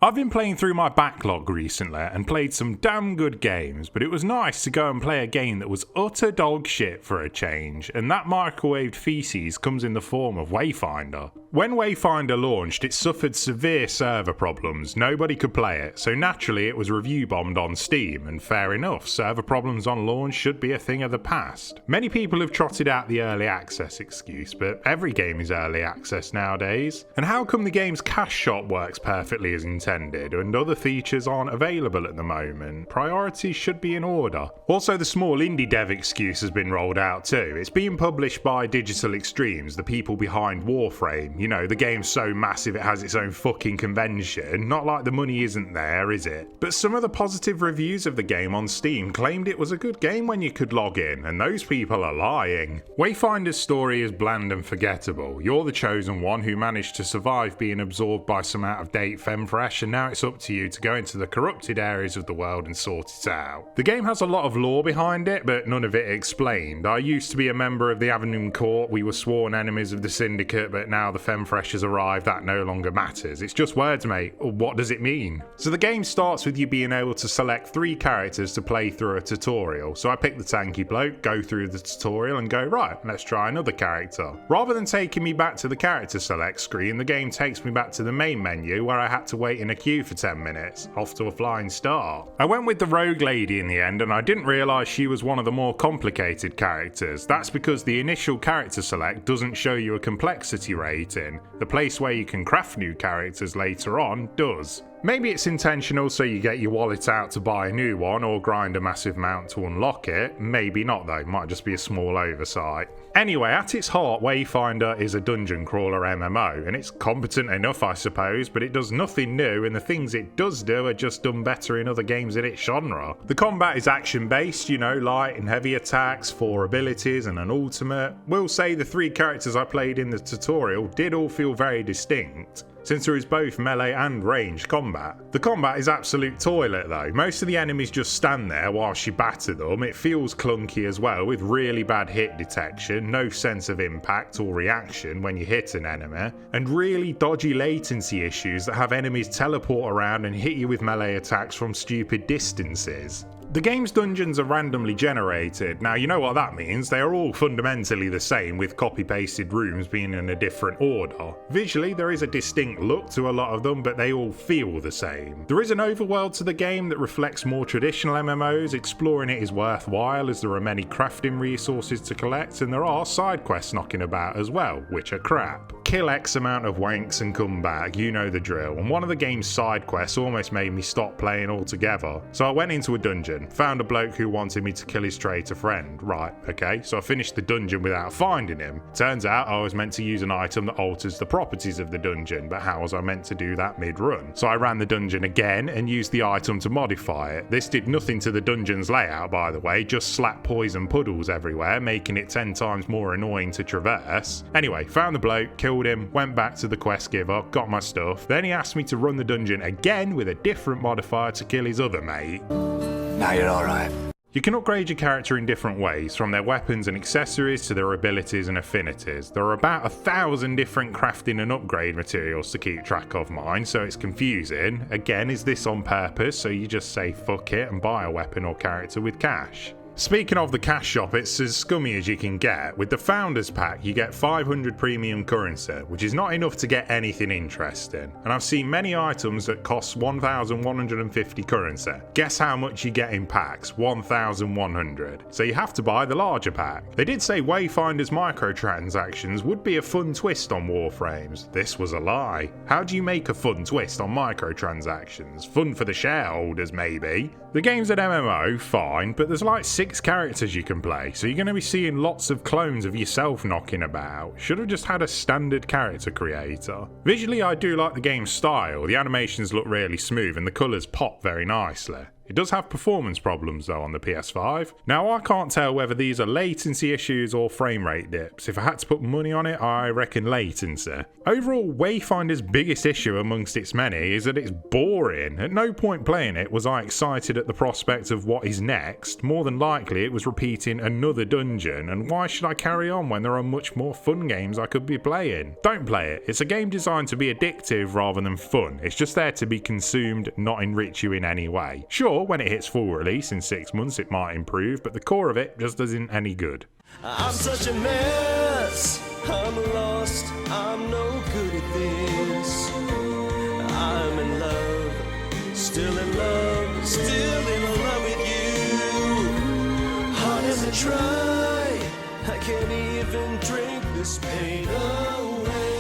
I've been playing through my backlog recently and played some damn good games, but it was nice to go and play a game that was utter dog shit for a change, and that microwaved feces comes in the form of Wayfinder. When Wayfinder launched, it suffered severe server problems, nobody could play it, so naturally it was review bombed on Steam, and fair enough, server problems on launch should be a thing of the past. Many people have trotted out the early access excuse, but every game is early access nowadays. And how come the game's cash shop works perfectly as intended and other features aren't available at the moment? Priorities should be in order. Also, the small indie dev excuse has been rolled out too. It's being published by Digital Extremes, the people behind Warframe. You know, the game's so massive it has its own fucking convention. Not like the money isn't there, is it? But some of the positive reviews of the game on Steam claimed it was a good game when you could log in, and those people are lying. Wayfinder's story is bland and forgettable. You're the chosen one who managed to survive being absorbed by some out-of-date femfresh, and now it's up to you to go into the corrupted areas of the world and sort it out. The game has a lot of lore behind it, but none of it explained. I used to be a member of the Avenue Court, we were sworn enemies of the Syndicate, but now the femfresh has arrived, that no longer matters. It's just words, mate. What does it mean? So the game starts with you being able to select 3 characters to play through a tutorial. So I pick the tanky bloke, go through the tutorial and go, right, let's try another character. Rather than taking me back to the character select screen, the game takes me back to the main menu where I had to wait in a queue for 10 minutes, off to a flying start. I went with the rogue lady in the end, and I didn't realise she was one of the more complicated characters. That's because the initial character select doesn't show you a complexity rating. The place where you can craft new characters later on does. Maybe it's intentional so you get your wallet out to buy a new one or grind a massive amount to unlock it. Maybe not though, might just be a small oversight. Anyway, at its heart, Wayfinder is a dungeon crawler MMO, and it's competent enough I suppose, but it does nothing new, and the things it does do are just done better in other games in its genre. The combat is action based, you know, light and heavy attacks, 4 abilities and an ultimate. Will say the 3 characters I played in the tutorial did all feel very distinct, since there is both melee and ranged combat. The combat is absolute toilet though. Most of the enemies just stand there whilst you batter them. It feels clunky as well, with really bad hit detection, no sense of impact or reaction when you hit an enemy, and really dodgy latency issues that have enemies teleport around and hit you with melee attacks from stupid distances. The game's dungeons are randomly generated. Now you know what that means, they are all fundamentally the same, with copy-pasted rooms being in a different order. Visually there is a distinct look to a lot of them, but they all feel the same. There is an overworld to the game that reflects more traditional MMOs. Exploring it is worthwhile as there are many crafting resources to collect, and there are side quests knocking about as well, which are crap. Kill X amount of wanks and come back, you know the drill, and one of the game's side quests almost made me stop playing altogether. So I went into a dungeon, found a bloke who wanted me to kill his traitor friend. Right, okay, so I finished the dungeon without finding him. Turns out I was meant to use an item that alters the properties of the dungeon, but how was I meant to do that mid-run? So I ran the dungeon again and used the item to modify it. This did nothing to the dungeon's layout, by the way, just slapped poison puddles everywhere, making it 10 times more annoying to traverse. Anyway, found the bloke, killed him, went back to the quest giver, got my stuff, then he asked me to run the dungeon again with a different modifier to kill his other mate. Now you're alright. You can upgrade your character in different ways, from their weapons and accessories to their abilities and affinities. There are about 1,000 different crafting and upgrade materials to keep track of mine, so it's confusing. Again, is this on purpose, so you just say fuck it and buy a weapon or character with cash? Speaking of the cash shop, it's as scummy as you can get. With the Founders Pack, you get 500 premium currency, which is not enough to get anything interesting. And I've seen many items that cost 1,150 currency. Guess how much you get in packs? 1,100. So you have to buy the larger pack. They did say Wayfinder's microtransactions would be a fun twist on Warframes. This was a lie. How do you make a fun twist on microtransactions? Fun for the shareholders, maybe? The game's an MMO, fine, but there's like 6 characters you can play, so you're going to be seeing lots of clones of yourself knocking about. Should have just had a standard character creator. Visually I do like the game's style, the animations look really smooth and the colours pop very nicely. It does have performance problems though on the PS5. Now I can't tell whether these are latency issues or frame rate dips. If I had to put money on it, I reckon latency. Overall, Wayfinder's biggest issue amongst its many is that it's boring. At no point playing it was I excited at the prospect of what is next. More than likely it was repeating another dungeon, and why should I carry on when there are much more fun games I could be playing? Don't play it. It's a game designed to be addictive rather than fun. It's just there to be consumed, not enrich you in any way. Sure, when it hits full release in 6 months it might improve, but the core of it just isn't any good. I'm such a mess, I'm lost, I'm no good at this. I'm in love, still in love, still in love with you. Hard as I try, I can't even drink this pain away.